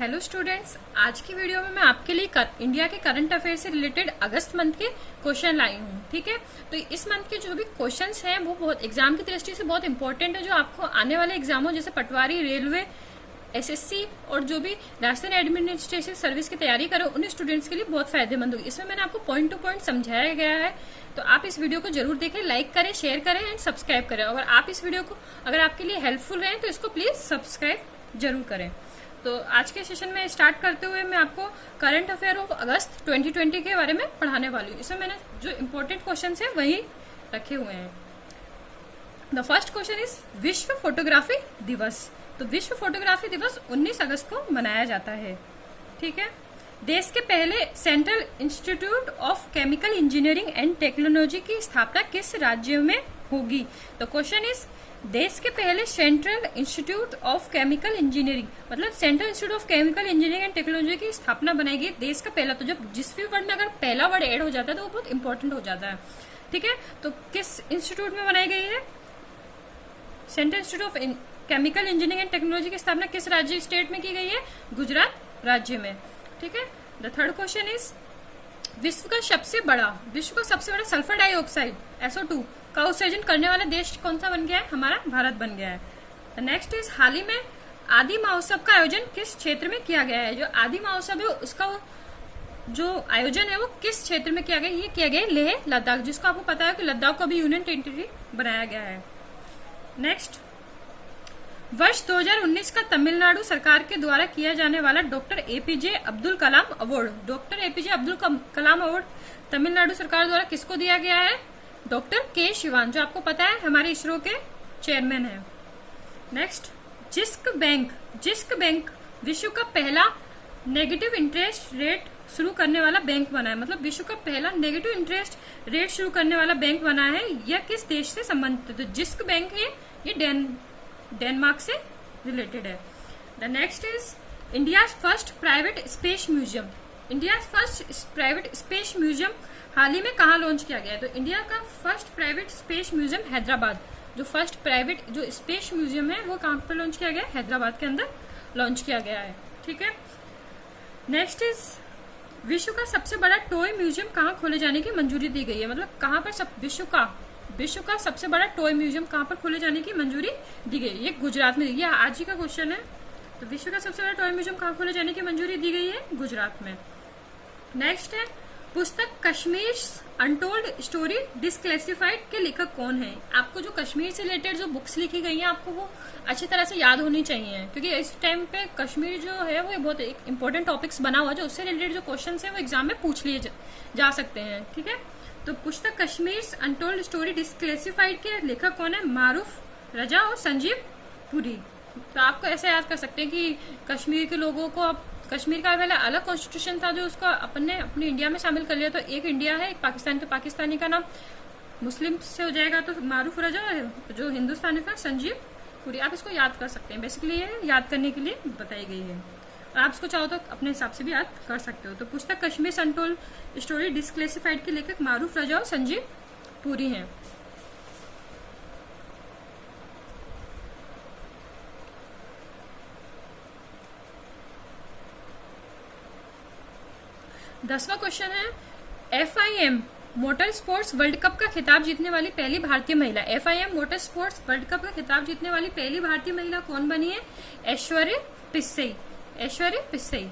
Hello students, आज की video में मैं आपके लिए इंडिया के करंट अफेयर से रिलेटेड अगस्त मंथ के क्वेश्चन लाई हूँ। ठीक है, तो इस मंथ के जो भी क्वेश्चंस हैं वो बहुत एग्जाम की दृष्टि से बहुत इंपॉर्टेंट है, जो आपको आने वाले एग्जामों जैसे पटवारी, रेलवे, एसएससी और जो भी नेशनल एडमिनिस्ट्रेटिव सर्विस की तैयारी करो उन स्टूडेंट्स के लिए बहुत फायदेमंद होगी। इसमें मैंने आपको पॉइंट टू पॉइंट समझाया गया है, तो आप इस वीडियो को जरूर देखें, लाइक करें, शेयर करें एंड सब्सक्राइब करें। अगर आप इस वीडियो को अगर आपके लिए हेल्पफुल रहे तो इसको प्लीज सब्सक्राइब जरूर करें। तो आज के सेशन में स्टार्ट करते हुए मैं आपको करंट अफेयर ऑफ अगस्त 2020 के बारे में पढ़ाने वाली हूँ। इसमें मैंने जो इम्पोर्टेंट क्वेश्चन है वही रखे हुए हैं। द फर्स्ट क्वेश्चन इज विश्व फोटोग्राफी दिवस। तो विश्व फोटोग्राफी दिवस 19 अगस्त को मनाया जाता है। ठीक है, देश के पहले central institute of chemical engineering and technology की स्थापना किस राज्य में होगी? तो क्वेश्चन इज देश के पहले central institute of chemical engineering, मतलब central institute of chemical engineering and technology की स्थापना बनाएगी देश का पहला। तो जब जिस भी वर्ड में अगर पहला वर्ड ऐड हो जाता है तो वो बहुत इंपॉर्टेंट हो जाता है। ठीक है, तो किस इंस्टीट्यूट में बनाई गई है? Central institute of chemical engineering and technology की स्थापना किस राज्य स्टेट में की गई है? गुजरात राज्य में। ठीक है, द थर्ड क्वेश्चन इज विश्व का सबसे बड़ा सल्फर डाइऑक्साइड SO2 का उत्सर्जन करने वाला देश कौन सा बन गया है? हमारा भारत बन गया है। द नेक्स्ट इज हाल ही में आदि महोत्सव का आयोजन किस क्षेत्र में किया गया है? जो आदि महोत्सव है उसका जो आयोजन है वो किस क्षेत्र में किया गया? ये किया गया लेह लद्दाख, जिसको आपको पता है कि लद्दाख को भी यूनियन टेरिटरी बनाया गया है। नेक्स्ट, वर्ष 2019 का तमिलनाडु सरकार के द्वारा किया जाने वाला doctor APJ Abdul Kalam award, doctor APJ Abdul Kalam award Tamil Nadu सरकार द्वारा किसको दिया गया है? डॉक्टर K शिवान, जो आपको पता है हमारे इसरो के चेयरमैन है। नेक्स्ट, जिस्क बैंक विश्व का पहला नेगेटिव इंटरेस्ट रेट शुरू करने वाला बैंक बना है, मतलब विश्व का पहला नेगेटिव इंटरेस्ट रेट शुरू करने वाला बैंक बना है। यह किस देश से संबंधित है? तो जिस्क बैंक है ये डेनमार्क से रिलेटेड है। The next is India first private space museum. India first private space museum हाल ही में कहाँ लॉन्च किया गया है? तो इंडिया का first private space museum Hyderabad, जो फर्स्ट प्राइवेट जो स्पेस म्यूजियम है वो कहाँ पर लॉन्च किया गया है? हैदराबाद के अंदर लॉन्च किया गया है। ठीक है, नेक्स्ट इज विश्व का सबसे बड़ा टॉय म्यूजियम कहाँ खोले जाने की मंजूरी दी गई है? मतलब कहाँ पर विश्व का सबसे बड़ा टॉय म्यूजियम कहाँ पर खोले जाने की मंजूरी दी गई है? ये गुजरात में। ये आज ही का क्वेश्चन है। तो विश्व का सबसे बड़ा टॉय म्यूजियम कहाँ खोले जाने की मंजूरी दी गई है? गुजरात में। नेक्स्ट है पुस्तक कश्मीर अनटोल्ड स्टोरी डिसक्लेसिफाइड के लेखक कौन है? आपको जो कश्मीर से रिलेटेड जो बुक्स लिखी गई हैं आपको वो अच्छी तरह से याद होनी चाहिए, क्योंकि इस टाइम पे कश्मीर जो है वो बहुत एक इंपॉर्टेंट टॉपिक्स बना हुआ है, जो उससे रिलेटेड जो क्वेश्चन है वो एग्जाम में पूछ लिए जा सकते हैं। ठीक है, तो पुस्तक कश्मीर अनटोल्ड स्टोरी डिसक्लेसिफाइड के लेखक कौन है? मारूफ रजा और संजीव पुरी। तो आपको ऐसे याद कर सकते हैं कि कश्मीर के लोगों को अब कश्मीर का पहले अलग कॉन्स्टिट्यूशन था जो उसको अपने इंडिया में शामिल कर लिया। तो एक इंडिया है, एक पाकिस्तान, तो पाकिस्तानी का नाम मुस्लिम से हो जाएगा तो मारूफ रजा, जो हिंदुस्तानी का संजीव पुरी। आप इसको याद कर सकते हैं, बेसिकली ये याद करने के लिए बताई गई है और आप इसको चाहो तो अपने हिसाब से भी याद कर सकते हो। तो पुस्तक कश्मीर अनटोल्ड स्टोरी डिसक्लेसिफाइड के लेखक मारूफ रजा और संजीव पुरी हैं। दसवां क्वेश्चन है FIM motor sports world cup का खिताब जीतने वाली पहली भारतीय महिला। FIM motor sports world cup का खिताब जीतने वाली पहली भारतीय महिला कौन बनी है? ऐश्वर्या पिस्सई।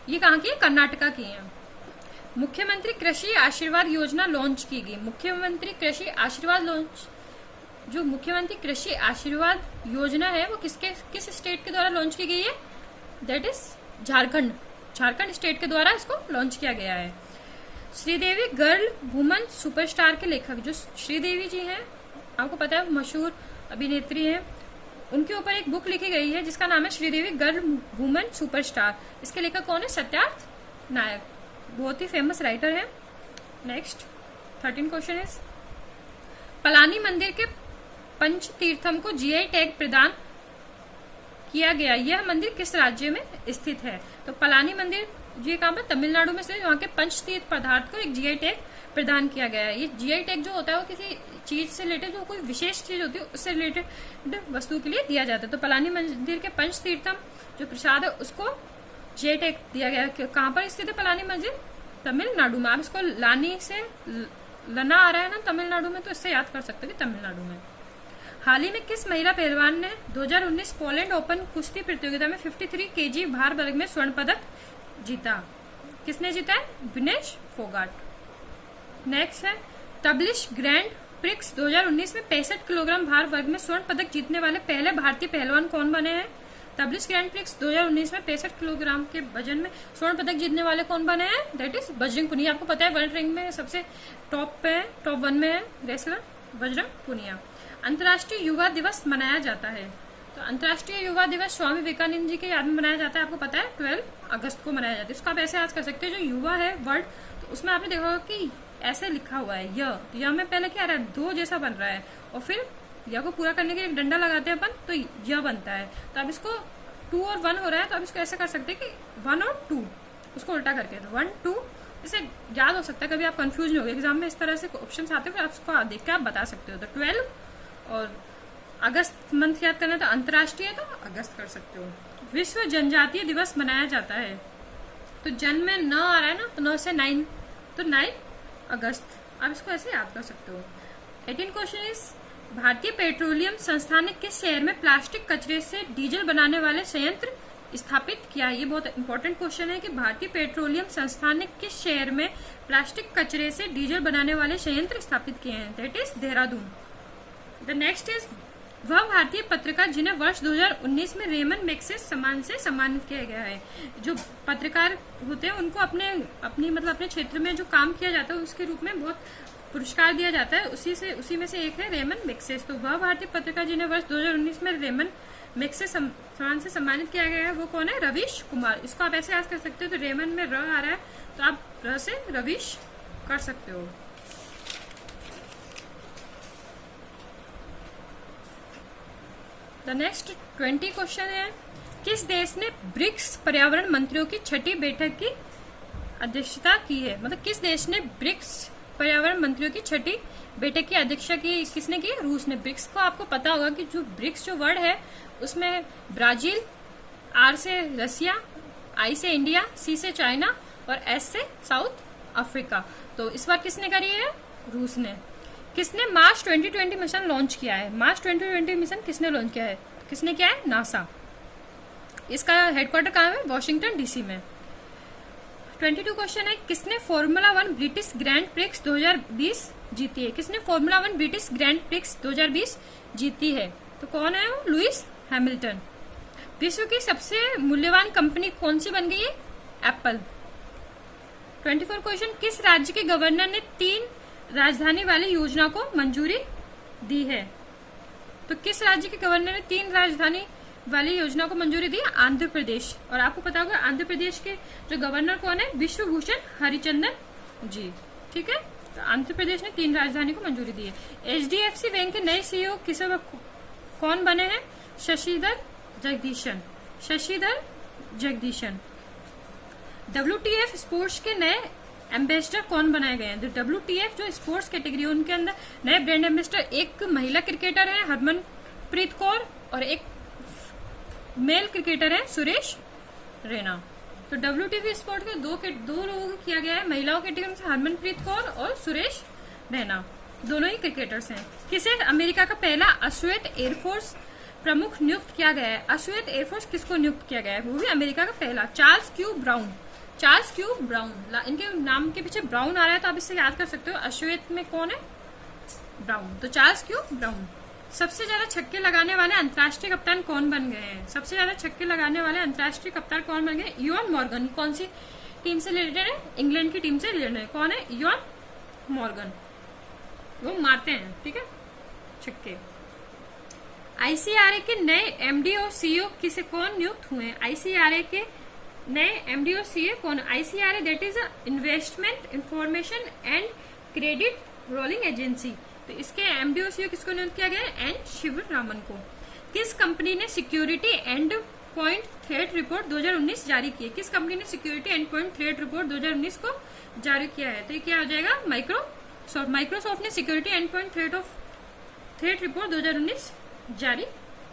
ये कहाँ की है? कर्नाटका की है। मुख्यमंत्री कृषि आशीर्वाद योजना लॉन्च की गई। मुख्यमंत्री कृषि आशीर्वाद योजना है वो किस स्टेट के द्वारा लॉन्च की गई है? दैट इज झारखंड स्टेट के द्वारा इसको लॉन्च किया गया है। श्रीदेवी गर्ल वुमन सुपरस्टार के लेखक, जो श्रीदेवी जी हैं आपको पता है मशहूर अभिनेत्री हैं, उनके ऊपर एक बुक लिखी गई है जिसका नाम है श्रीदेवी गर्ल वुमन सुपरस्टार। इसके लेखक कौन है? सत्यार्थ नायक, बहुत ही फेमस राइटर है। नेक्स्ट 13 क्वेश्चन इज पलानी मंदिर के पंचतीर्थम को GI टैग प्रदान किया गया। यह मंदिर किस राज्य में स्थित है? तो पलानी मंदिर ये कहाँ पर, तमिलनाडु में से वहाँ के पंचतीर्थ पदार्थ को एक जीआई टैग प्रदान किया गया है। ये जीआई टैग जो होता है वो किसी चीज से रिलेटेड, जो कोई विशेष चीज होती है उससे रिलेटेड वस्तु के लिए दिया जाता है। तो पलानी मंदिर के पंचतीर्थम जो प्रसाद है उसको जीआई टैग दिया गया है। कहाँ पर स्थित है पलानी मंदिर? तमिलनाडु में। आप इसको लानी से लना आ रहा है ना तमिलनाडु में, तो इससे याद कर सकते हो कि तमिलनाडु में। हाल ही में किस महिला पहलवान ने 2019 पोलैंड ओपन कुश्ती प्रतियोगिता में 53 केजी भार वर्ग में स्वर्ण पदक जीता? किसने जीता है? विनेश फोगाट। नेक्स्ट है तबलिश ग्रैंड प्रिक्स 2019 में 65 किलोग्राम भार वर्ग में स्वर्ण पदक जीतने वाले पहले भारतीय पहलवान कौन बने हैं? तबलिश ग्रैंड प्रिक्स 2019 में 65 किलोग्राम के वजन में स्वर्ण पदक जीतने वाले कौन बने हैं? That is Bajrang Punia. आपको पता है वर्ल्ड रैंक में सबसे टॉप पे है, टॉप 1 में है रेसलर बजरंग पुनिया। अंतर्राष्ट्रीय युवा दिवस मनाया जाता है, तो अंतर्राष्ट्रीय युवा दिवस स्वामी विवेकानंद जी के याद में मनाया जाता है। आपको पता है 12 अगस्त को मनाया जाता है। इसको आप ऐसे याद कर सकते हैं, जो युवा है वर्ड, तो उसमें आपने देखा होगा कि ऐसे लिखा हुआ है य, तो य में पहले क्या आ रहा है? 2 जैसा बन रहा है, और फिर य को पूरा करने के लिए एक डंडा लगाते हैं अपन, तो य बनता है। तो अब इसको 2 और 1 हो रहा है, तो अब इसको ऐसे कर सकते हैं कि 1 और 2, उसको उल्टा करके, तो 1 2, इसे याद हो सकता है। कभी आप कंफ्यूज नहीं होगे, एग्जाम में इस तरह से ऑप्शन आते हैं, फिर आप उसको देख के आप बता सकते हो। तो 12 और अगस्त मंथ याद करना, तो अंतर्राष्ट्रीय तो अगस्त कर सकते हो। विश्व जनजातीय दिवस मनाया जाता है, तो जन में न आ रहा है ना, तो 9 से 9, तो 9 अगस्त। आप इसको ऐसे याद कर सकते हो। 18 क्वेश्चन इज भारतीय पेट्रोलियम संस्थान ने किस शहर में प्लास्टिक कचरे से डीजल बनाने वाले संयंत्र स्थापित किया है? ये बहुत इंपॉर्टेंट क्वेश्चन है कि भारतीय पेट्रोलियम संस्थान ने किस शहर में प्लास्टिक कचरे से डीजल बनाने वाले संयंत्र स्थापित किए हैं? That is Dehradun. The next is वह भारतीय पत्रकार जिन्हें वर्ष 2019 में रेमन मैग्सेसे सम्मान से सम्मानित किया गया है। जो पत्रकार होते हैं उनको अपने क्षेत्र में जो काम किया जाता है उसके रूप में बहुत पुरस्कार दिया जाता है, उसी में से एक है रेमन मैग्सेसे। तो वह भारतीय पत्रकार जिन्हें वर्ष 2019 में रेमन मैग्सेसे सम्मान से सम्मानित किया गया है वो कौन है? रवीश कुमार। इसको आप ऐसे याद कर सकते हो, तो रेमन में र आ रहा है, तो आप र से रवीश कर सकते हो। द नेक्स्ट 20 क्वेश्चन है किस देश ने ब्रिक्स पर्यावरण मंत्रियों की 6ठी बैठक की अध्यक्षता की है? मतलब किस देश ने ब्रिक्स पर्यावरण मंत्रियों की 6ठी बैठक की अध्यक्षता की किसने की? रूस ने। ब्रिक्स को आपको पता होगा कि जो ब्रिक्स जो वर्ड है उसमें ब्राजील, आर से रसिया, आई से इंडिया, सी से चाइना और एस से साउथ अफ्रीका। तो इस बार किसने करी है? रूस ने। किसने मार्स 2020 मिशन लॉन्च किया है? मार्स 2020 मिशन किसने लॉन्च किया है? किसने किया है? नासा। इसका हेडक्वार्टर कहाँ है? वॉशिंगटन डीसी में। 22 क्वेश्चन है किसने फॉर्मूला 1 ब्रिटिश ग्रैंड प्रिक्स 2020 जीती है? किसने फॉर्मूला 1 ब्रिटिश ग्रैंड प्रिक्स 2020 जीती है? तो कौन है वो? Lewis Hamilton. विश्व की सबसे मूल्यवान कंपनी कौन सी बन गई है? एप्पल। 24 क्वेश्चन किस राज्य के गवर्नर ने 3 राजधानी वाली योजना को मंजूरी दी है? तो किस राज्य के गवर्नर ने 3 राजधानी वाली योजना को मंजूरी दी? आंध्र प्रदेश। और आपको पता होगा आंध्र प्रदेश के जो गवर्नर कौन है? विश्वभूषण हरिचंदन जी। ठीक है, तो आंध्र प्रदेश ने 3 राजधानी को मंजूरी दी है। HDFC बैंक के नए CEO कौन बने हैं? शशिधर जगदीशन। WTF स्पोर्ट्स के नए एम्बेसडर कौन बनाए गए हैं? तो WTF जो स्पोर्ट्स कैटेगरी उनके अंदर नए ब्रांड एम्बेसडर एक महिला क्रिकेटर है हरमनप्रीत कौर और एक मेल क्रिकेटर है सुरेश रैना। तो WTF स्पोर्ट के दो लोगों को किया गया है, महिलाओं कैटेगरी में हरमनप्रीत कौर और सुरेश रैना, दोनों ही क्रिकेटर्स हैं। किसे अमेरिका का पहला अश्वेत एयरफोर्स प्रमुख नियुक्त किया गया है? अश्वेत एयरफोर्स किसको नियुक्त किया गया है? वो भी अमेरिका का पहला, चार्ल्स क्यू ब्राउन। इनके नाम के पीछे ब्राउन आ रहा है, तो आप इससे याद कर सकते हो अश्वेत में कौन है? ब्राउन। तो चार्ल्स क्यू ब्राउन। सबसे ज्यादा छक्के लगाने वाले अंतर्राष्ट्रीय कप्तान कौन बन गए हैं? सबसे ज्यादा छक्के लगाने वाले अंतर्राष्ट्रीय कप्तान कौन बन गए? Eoin Morgan. कौन सी टीम से रिलेटेड है? इंग्लैंड की टीम से रिलेटेड है। कौन है? Eoin Morgan. वो मारते हैं, ठीक है, छक्के। ICRA के नए MD और CEO किसे कौन नियुक्त हुए हैं? ICRA के नए MD और CEO कौन? ICRA that is investment information and credit rolling agency. तो इसके MD और CEO किसको नियुक्त किया गया है? एन शिवरामन को। किस कंपनी ने security and point threat report 2019 जारी की है? किस कंपनी ने security and point threat report 2019 को जारी किया है? तो ये क्या हो जाएगा? माइक्रोसॉफ्ट ने security and point threat report 2019 जारी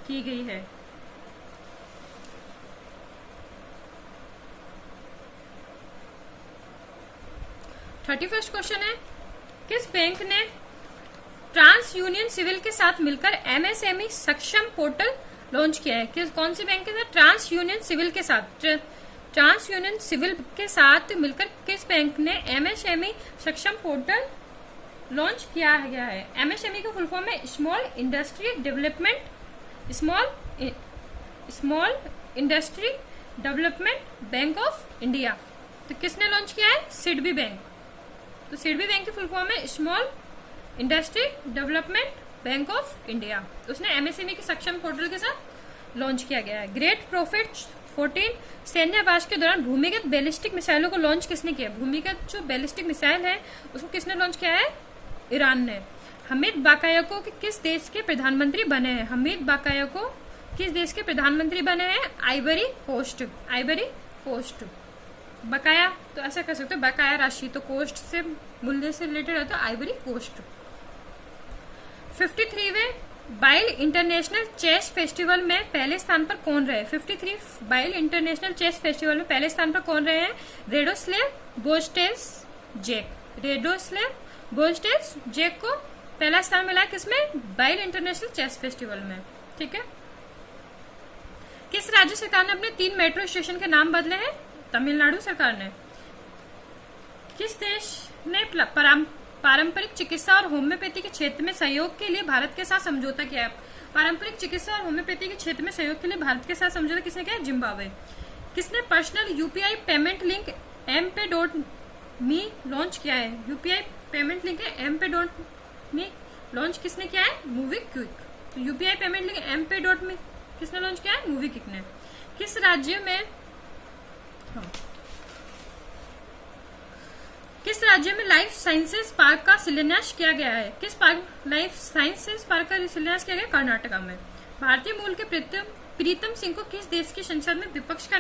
की गई है। थर्टी फर्स्ट क्वेश्चन है, किस बैंक ने ट्रांस यूनियन सिविल के साथ मिलकर एमएसएमई सक्षम पोर्टल लॉन्च किया है? कौन सी बैंक के साथ? ट्रांस यूनियन सिविल के साथ। ट्रांस यूनियन सिविल के साथ मिलकर किस बैंक ने एमएसएमई सक्षम पोर्टल लॉन्च किया गया है? एमएसएमई का फुल फॉर्म है small industry development bank of India. तो किसने लॉन्च किया है? सिडबी बैंक। तो सिडबी बैंक की फुल फॉर्म है small industry development bank of India. उसने एमएसएमई के सक्षम पोर्टल के साथ लॉन्च किया गया है। ग्रेट प्रॉफिट 14 सैन्य अभ्यास के दौरान भूमिगत बैलिस्टिक मिसाइलों को लॉन्च किसने किया? भूमिगत जो बैलिस्टिक मिसाइल है उसको किसने लॉन्च किया है? ईरान ने। हमीद बाकायोको किस देश के प्रधानमंत्री बने हैं? हमीद बाकायोको किस देश के प्रधानमंत्री बने हैं? Ivory Coast. बकाया तो ऐसा कर सकते हो, बकाया राशि, तो कोस्ट से मूल्य से रिलेटेड है तो आइवरी कोस्ट। 53वें बाइल इंटरनेशनल चेस फेस्टिवल में पहले स्थान पर कौन रहे? 53 बाइल इंटरनेशनल चेस फेस्टिवल में पहले स्थान पर कौन रहे हैं? रेडोस्लेव बोस्टेस जेक को पहला स्थान मिला किसमें? बाइल इंटरनेशनल चेस फेस्टिवल में। ठीक है। किस राज्य सरकार ने अपने 3 मेट्रो स्टेशन के नाम बदले हैं? तमिलनाडु सरकार ने। किस देश ने पारंपरिक चिकित्सा और होम्योपैथी के क्षेत्र में सहयोग के लिए भारत के साथ समझौता किया है? पारंपरिक चिकित्सा और होम्योपैथी के क्षेत्र में सहयोग के लिए भारत के साथ समझौता किसने किया? जिम्बाब्वे। किसने personal UPI payment link mPay.me launch किया है? यूपीआई पेमेंट लिंक है mPay.me लॉन्च किसने किया है? मूवीक्विक। तो यूपीआई पेमेंट लिंक mPay.me किसने लॉन्च किया है? मूवीक्विक ने। किस राज्य में लाइफ साइंसेज पार्क का शिलान्यास किया गया है? किस लाइफ साइंसेज पार्क का शिलान्यास किया गया? कर्नाटका में। भारतीय मूल के प्रीतम सिंह को किस देश की संसद में विपक्ष का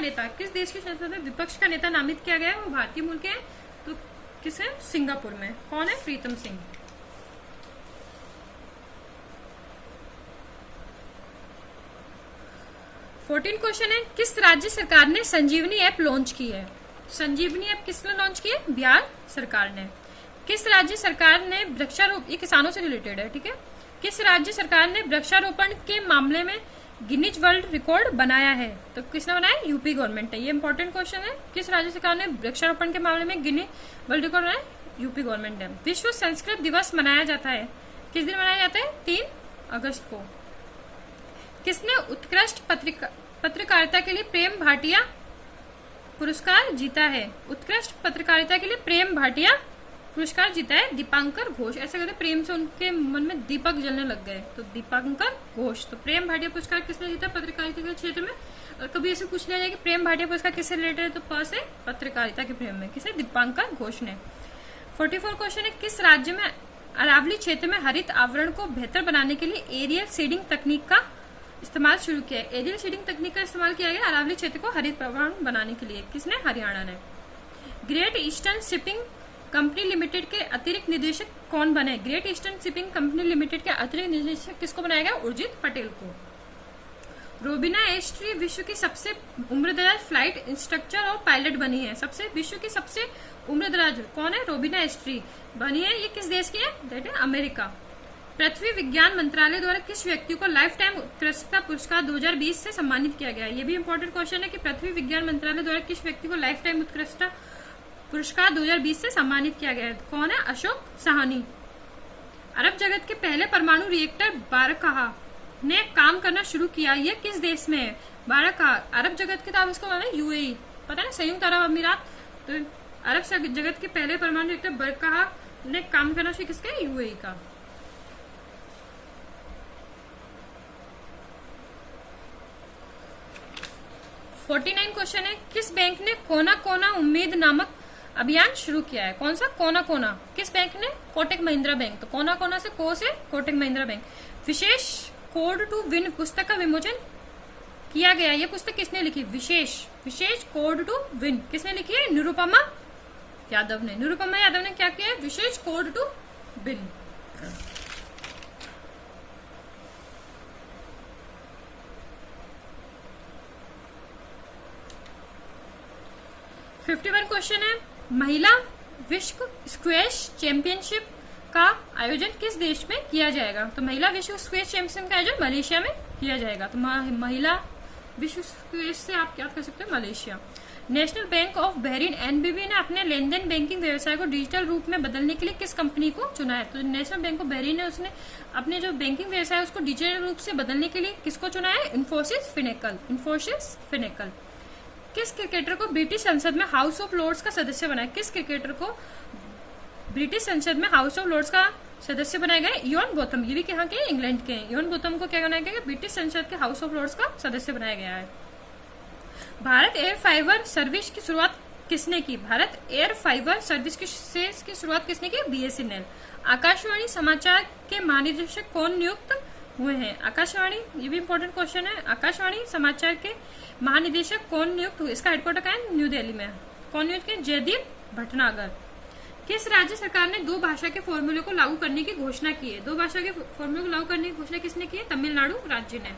नेता नामित किया गया है? वो भारतीय मूल के हैं, तो किसे? सिंगापुर में। कौन है? प्रीतम सिंह। फोर्टीन क्वेश्चन है, किस राज्य सरकार ने संजीवनी ऐप लॉन्च की है? संजीवनी ऐप किसने लॉन्च की है? बिहार सरकार ने। किस राज्य सरकार ने वृक्षारोपण, ये किसानों से रिलेटेड है, ठीक है। किस राज्य सरकार ने वृक्षारोपण के मामले में गिनीज वर्ल्ड रिकॉर्ड बनाया है? तो किसने बनाया? यूपी गवर्नमेंट है। ये इंपॉर्टेंट क्वेश्चन है। किस राज्य सरकार ने वृक्षारोपण के मामले में गिनीज वर्ल्ड रिकॉर्ड बनाया? यूपी गवर्नमेंट है। विश्व संस्कृत दिवस मनाया जाता है किस दिन मनाया जाता है? 3 अगस्त को। किसने उत्कृष्ट पत्रकारिता के लिए प्रेम भाटिया पुरस्कार जीता है? उत्कृष्ट पत्रकारिता के लिए प्रेम भाटिया पुरस्कार जीता है दीपांकर घोष। ऐसे कहते प्रेम से उनके मन में दीपक जलने लग गए, तो दीपांकर घोष। तो प्रेम भाटिया पुरस्कार किसने जीता पत्रकारिता के क्षेत्र में? और कभी ऐसे पूछ लिया जाए कि प्रेम भाटिया पुरस्कार किससे रिलेटेड है, तो प से पत्रकारिता के प्रेम में किसने? दीपांकर घोष ने। 44 क्वेश्चन है, किस राज्य में अरावली क्षेत्र में हरित आवरण को बेहतर बनाने के लिए एरियल सीडिंग तकनीक का इस्तेमाल शुरू किया है? एरियल सीडिंग तकनीक का इस्तेमाल किया गया अरावली क्षेत्र को हरित आवरण बनाने के लिए। किसने? हरियाणा ने। Great eastern shipping company limited के अतिरिक्त निदेशक कौन बने? Great eastern shipping company limited के अतिरिक्त निदेशक किसको बनाया गया? उर्जित पटेल को। रोबिना एस्ट्री विश्व की सबसे उम्रदराज फ्लाइट इंस्ट्रक्टर और पायलट बनी है। विश्व की सबसे उम्रदराज कौन है? रोबिना एस्ट्री बनी है। ये किस देश की है? दैट है अमेरिका। पृथ्वी विज्ञान मंत्रालय द्वारा किस व्यक्ति को लाइफ टाइम उत्कृष्टता पुरस्कार 2020 से सम्मानित किया गया? ये भी इंपॉर्टेंट क्वेश्चन है कि पृथ्वी विज्ञान मंत्रालय द्वारा किस व्यक्ति को लाइफ टाइम उत्कृष्टता पुरस्कार 2020 से सम्मानित किया गया है? कौन है? अशोक साहनी। अरब जगत के पहले परमाणु रिएक्टर बारकाहा ने काम करना शुरू किया, यह किस देश में है? बारकाहा अरब जगत के ताब इसको माना यूएई, पता है, संयुक्त अरब अमीरात। तो अरब जगत के पहले परमाणु रिएक्टर बारकाहा ने काम करना शुरू किसका? यूएई का। फोर्टी 49 क्वेश्चन है, किस बैंक ने कोना कोना उम्मीद नामक अभियान शुरू किया है? कौन सा? कोना कोना। किस बैंक ने? कोटक महिंद्रा बैंक। तो कोना कोना से को से कोटक महिंद्रा बैंक। विशेष कोड टू विन पुस्तक का विमोचन किया गया। ये पुस्तक किसने लिखी? विशेष विशेष कोड टू विन किसने लिखी है? निरुपमा यादव ने। निरुपमा यादव ने क्या किया है? विशेष कोड टू विन। 51 क्वेश्चन है, महिला विश्व स्क्वैश चैंपियनशिप का आयोजन किस देश में किया जाएगा? तो महिला विश्व स्क्वैश चैंपियनशिप का आयोजन मलेशिया में किया जाएगा। तो महिला विश्व स्क्वैश से आप क्या कर सकते हो? Malaysia. National bank of Bahrain NBB ने अपने लेन देन बैंकिंग व्यवसाय को डिजिटल रूप में बदलने के लिए किस कंपनी को चुना है? तो नेशनल बैंक ऑफ बहरीन ने उसने अपने जो बैंकिंग व्यवसाय है उसको डिजिटल रूप से बदलने के लिए किसको चुना है? इन्फोसिस फिनेकल। इन्फोसिस फिनेकल। किस क्रिकेटर को ब्रिटिश संसद में हाउस ऑफ लॉर्ड्स का सदस्य बनाया? किस क्रिकेटर को ब्रिटिश संसद में हाउस ऑफ लॉर्ड्स का सदस्य बनाया गया? Eoin Botham. ये भी कहाँ के? इंग्लैंड के। इयोन बोथम को क्या बनाया गया? ब्रिटिश संसद के हाउस ऑफ लॉर्ड्स का सदस्य बनाया गया है। भारत एयर फाइबर सर्विस की शुरुआत किसने की? भारत एयर फाइबर सर्विस की शुरुआत किसने की? बीएसएनएल। आकाशवाणी समाचार के महानिदेशक कौन नियुक्त हुए हैं? आकाशवाणी, ये भी इंपॉर्टेंट क्वेश्चन है, आकाशवाणी समाचार के महानिदेशक कौन नियुक्त हुए? इसका हेडक्वार्टर कहाँ है? न्यू दिल्ली में। कौन नियुक्त किया? जयदीप भटनागर। किस राज्य सरकार ने 2 भाषा के फॉर्मूले को लागू करने की घोषणा की है? 2 भाषा के फॉर्मूले को लागू करने की घोषणा किसने की है? तमिलनाडु राज्य ने।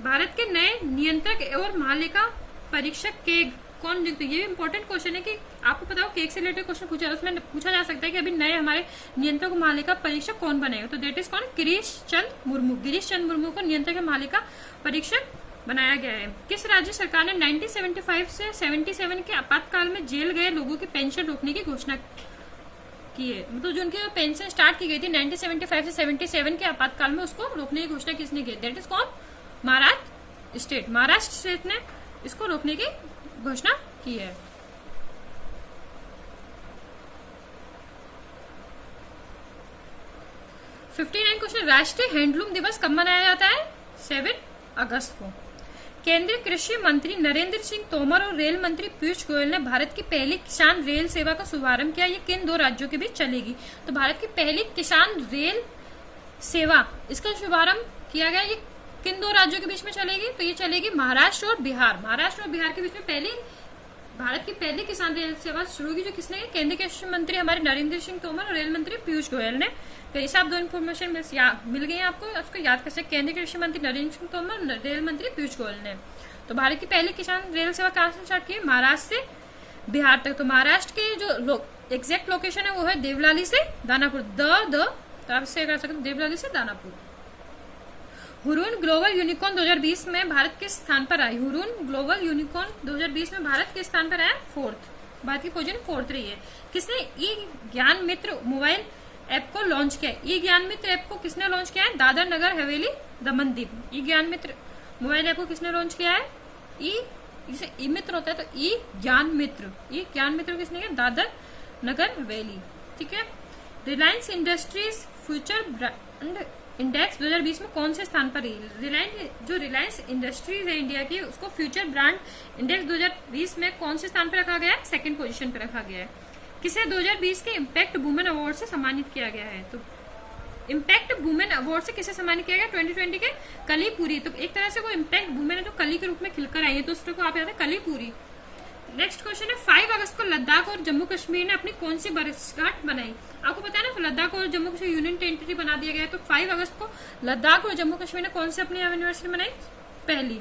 भारत के नए नियंत्रक और महालेखा परीक्षक केग कौन नियुक्त? ये भी इंपॉर्टेंट क्वेश्चन है कि आपको पता हो केग से रिलेटेड क्वेश्चन पूछा, उसमें पूछा जा सकता है कि अभी नए हमारे नियंत्रक महालेखा परीक्षक कौन बनेगा? तो देट इज कौन? गिरीश चंद मुर्मू। गिरीश चंद मुर्मू को नियंत्रक महालेखा परीक्षक बनाया गया है। किस राज्य सरकार ने 1975 से 77 के आपातकाल में जेल गए लोगों की पेंशन रोकने की घोषणा की है? मतलब जो उनकी पेंशन स्टार्ट की गई थी 1975 से 77 के आपातकाल में, उसको रोकने की घोषणा किसने की? दैट इज कौन? महाराष्ट्र स्टेट। महाराष्ट्र स्टेट ने इसको रोकने की घोषणा की है। क्वेश्चन, राष्ट्रीय हैंडलूम दिवस कब मनाया जाता है? 7 अगस्त को। केंद्रीय कृषि मंत्री नरेंद्र सिंह तोमर और रेल मंत्री पीयूष गोयल ने भारत की पहली किसान रेल सेवा का शुभारंभ किया। ये किन 2 राज्यों के बीच चलेगी? तो भारत की पहली किसान रेल सेवा, इसका शुभारंभ किया गया। ये किन 2 राज्यों के बीच में चलेगी? तो ये चलेगी महाराष्ट्र और बिहार। महाराष्ट्र और बिहार के बीच में भारत की पहली किसान रेल सेवा शुरू की, जो किसने? केंद्रीय कृषि मंत्री हमारे नरेंद्र सिंह तोमर और रेल मंत्री पीयूष गोयल ने। तो इस आप 2 इन्फॉर्मेशन मिल गई है आपको, उसको याद कर सकते। केंद्रीय कृषि मंत्री नरेंद्र सिंह तोमर, रेल मंत्री पीयूष गोयल ने। तो भारत की पहली किसान रेल सेवा कहाँ से स्टार्ट की? महाराष्ट्र से बिहार तक। तो महाराष्ट्र के जो एग्जैक्ट लोकेशन है वो है देवलाली से दानापुर। तो आप इससे कर सकते देवलाली से दानापुर। हुरून ग्लोबल यूनिकॉर्न 2020 में भारत किस स्थान पर आई? हुरून ग्लोबल यूनिकॉर्न 2020 में भारत किस स्थान पर आया? 4th। भारत की पोजीशन 4th रही है। किसने ई ज्ञान मित्र मोबाइल ऐप को लॉन्च किया? ई ज्ञान मित्र ऐप को किसने लॉन्च किया है? दादर नगर हवेली दमन दीव। ई ज्ञान मित्र मोबाइल ऐप को किसने लॉन्च किया है? जैसे ई मित्र होता है तो ई ज्ञान मित्र किसने किया? दादर नगर हवेली। ठीक है। Reliance industries future brand index 2020 में कौन से स्थान पर रही? रिलायंस इंडस्ट्रीज है इंडिया की, उसको फ्यूचर ब्रांड इंडेक्स 2020 में कौन से स्थान पर रखा गया है? 2nd पोजीशन पर रखा गया है। किसे 2020 के इम्पैक्ट वुमेन अवार्ड से सम्मानित किया गया है? तो इम्पैक्ट वुमेन अवार्ड से किसे सम्मानित किया गया? 2020 के कलीपुरी। तो एक तरह से वो इम्पैक्ट वुमेन है जो कली के रूप में खिलकर आई है, तो उसको आप याद है कलीपुरी। नेक्स्ट क्वेश्चन है, 5 अगस्त को लद्दाख और जम्मू कश्मीर ने अपनी कौन सी वर्षगांठ बनाई? आपको पता है ना, लद्दाख और जम्मू कश्मीर यूनियन टेरिटरी बना दिया गया है। तो 5 अगस्त को लद्दाख और जम्मू कश्मीर ने कौन सी अपनी एनिवर्सरी मनाई? पहली।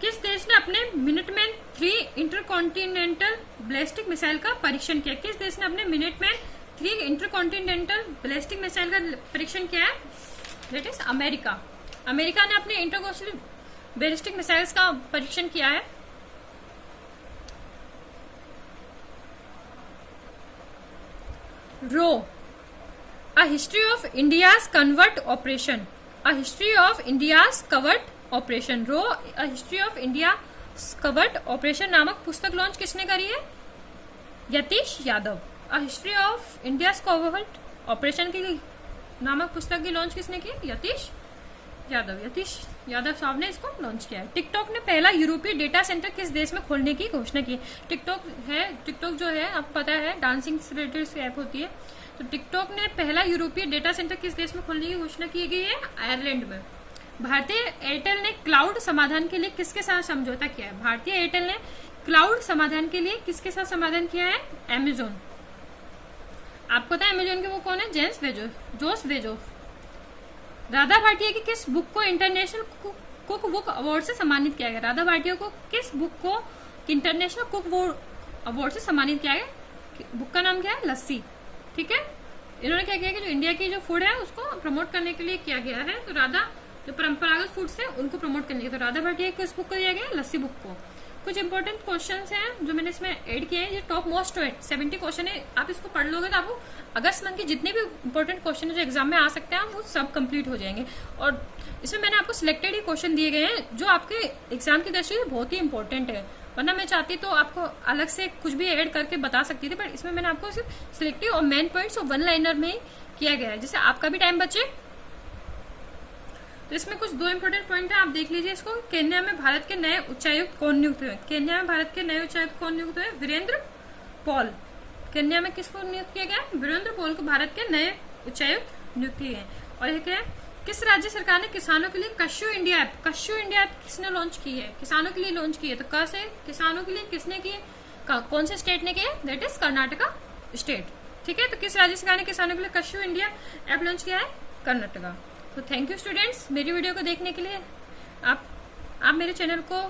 किस देश ने अपने मिनटमैन 3 इंटरकॉन्टिनेंटल बैलिस्टिक मिसाइल का परीक्षण किया? किस देश ने अपने मिनटमैन 3 इंटरकॉन्टिनेंटल बैलिस्टिक मिसाइल का परीक्षण किया है? That is America. अमेरिका ने अपने इंटरकॉन्टिनेंटल बैलिस्टिक मिसाइल्स का परीक्षण किया है। रो, a history of India's covert operation. A history of India's covert operation. Row, a history of India's covert operation नामक पुस्तक लॉन्च किसने करी है? Yatish Yadav. A history of India's covert operation की नामक पुस्तक की लॉन्च किसने की? यतीश यादव साहब ने इसको लॉन्च किया है। टिकटॉक ने पहला यूरोपीय डेटा सेंटर किस देश में खोलने की घोषणा की? टिकटॉक जो है आपको पता है डांसिंग से रिलेटेड ऐप होती है। तो टिकटॉक ने पहला यूरोपीय डेटा सेंटर किस देश में खोलने की घोषणा की गई है? आयरलैंड में। भारतीय एयरटेल ने क्लाउड समाधान के लिए किसके साथ समझौता किया है? भारतीय एयरटेल ने क्लाउड समाधान के लिए किसके साथ समाधान किया है? अमेजोन। आपको पता है अमेजोन के वो कौन है? जोस बेजोस। राधा भाटिया की किस बुक को इंटरनेशनल कुक बुक अवार्ड से सम्मानित किया गया? राधा भाटिया को किस बुक को इंटरनेशनल कुक अवार्ड से सम्मानित किया गया? बुक का नाम क्या है? लस्सी। ठीक है, इन्होंने क्या किया कि जो इंडिया की जो फूड है उसको प्रमोट करने के लिए किया गया है। तो राधा जो परंपरागत फूड्स है उनको प्रमोट करने के लिए, तो राधा भाटिया को इस बुक को दिया गया, लस्सी बुक को। कुछ इंपॉर्टेंट क्वेश्चंस हैं जो मैंने इसमें ऐड किए हैं। ये टॉप मोस्ट 70 क्वेश्चन है, आप इसको पढ़ लोगे तो आपको अगस्त मंथ के जितने भी इंपॉर्टेंट क्वेश्चन है जो एग्जाम में आ सकते हैं वो सब कंप्लीट हो जाएंगे। और इसमें मैंने आपको सिलेक्टेड ही क्वेश्चन दिए गए हैं जो आपके एग्जाम की दृष्टि से बहुत ही इंपॉर्टेंट है, वरना मैं चाहती तो आपको अलग से कुछ भी ऐड करके बता सकती थी, पर इसमें मैंने आपको सिर्फ सिलेक्टिव और मेन पॉइंट्स और वन लाइनर में ही किया गया है, जिससे आपका भी टाइम बचे। तो इसमें कुछ 2 इंपॉर्टेंट पॉइंट है, आप देख लीजिए इसको। केन्या में भारत के नए उच्चायुक्त कौन नियुक्त हुए? केन्या में भारत के नए उच्चायुक्त कौन नियुक्त हुए? वीरेंद्र पॉल। केन्या में किसको नियुक्त किया गया? वीरेंद्र पॉल को भारत के नए उच्चायुक्त नियुक्त किए गए। और एक है, किस राज्य सरकार ने किसानों के लिए कश्यू इंडिया ऐप किसने लॉन्च की है? किसानों के लिए लॉन्च की है। तो क से किसानों के लिए किसने की है? कौन से स्टेट ने किया? That is Karnataka state. ठीक है, तो किस राज्य सरकार ने किसानों के लिए कश्यू इंडिया ऐप लॉन्च किया है? कर्नाटका। तो थैंक यू स्टूडेंट्स, मेरी वीडियो को देखने के लिए। आप मेरे चैनल को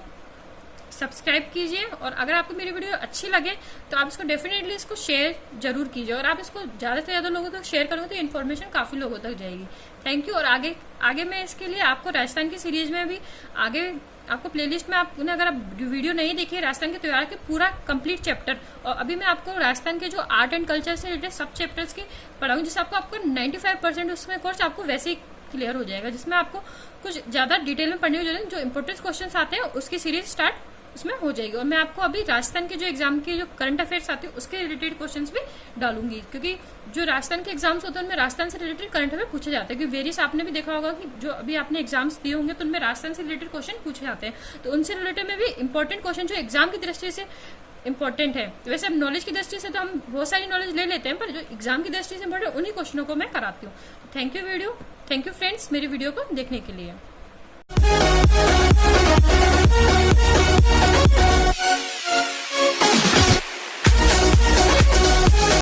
सब्सक्राइब कीजिए, और अगर आपको मेरी वीडियो अच्छी लगे तो आप इसको डेफिनेटली इसको शेयर जरूर कीजिए, और आप इसको ज़्यादा से ज़्यादा लोगों तक शेयर करोगे तो इन्फॉर्मेशन काफ़ी लोगों तक जाएगी। Thank you. और आगे मैं इसके लिए आपको राजस्थान की सीरीज में भी आगे आपको प्लेलिस्ट में आपने अगर आप वीडियो नहीं देखी है राजस्थान के त्योहार के पूरा कंप्लीट चैप्टर, और अभी मैं आपको राजस्थान के जो आर्ट एंड कल्चर से रिलेटेड सब चैप्टर्स की पढ़ाऊंगी, जिससे आपको 95% उसमें कोर्स आपको वैसे ही क्लियर हो जाएगा, जिसमें आपको कुछ ज्यादा डिटेल में पढ़ने की जरूरत नहीं। जो इंपॉर्टेंट क्वेश्चंस आते हैं उसकी सीरीज स्टार्ट उसमें हो जाएगी, और मैं आपको अभी राजस्थान के जो एग्जाम के जो करंट अफेयर्स आते हैं उसके रिलेटेड क्वेश्चंस भी डालूंगी, क्योंकि जो राजस्थान के एग्जाम्स होते हैं उनमें राजस्थान से रिलेटेड करंट अफेयर पूछे जाते हैं। क्योंकि वेरियस आपने भी देखा होगा कि जो अभी आपने एग्जाम्स दिए होंगे तो उनमें राजस्थान से रिलेटेड क्वेश्चन पूछे जाते हैं, तो उनसे रिलेटेड में भी इंपॉर्टेंट क्वेश्चन जो एग्जाम की दृष्टि से इंपॉर्टेंट है। वैसे अब नॉलेज की दृष्टि से तो हम बहुत सारी नॉलेज ले लेते हैं, पर जो एग्जाम की दृष्टि से इंपॉर्टेंट उन्हीं क्वेश्चनों को मैं कराती हूँ। थैंक यू फ्रेंड्स, मेरी वीडियो को देखने के लिए।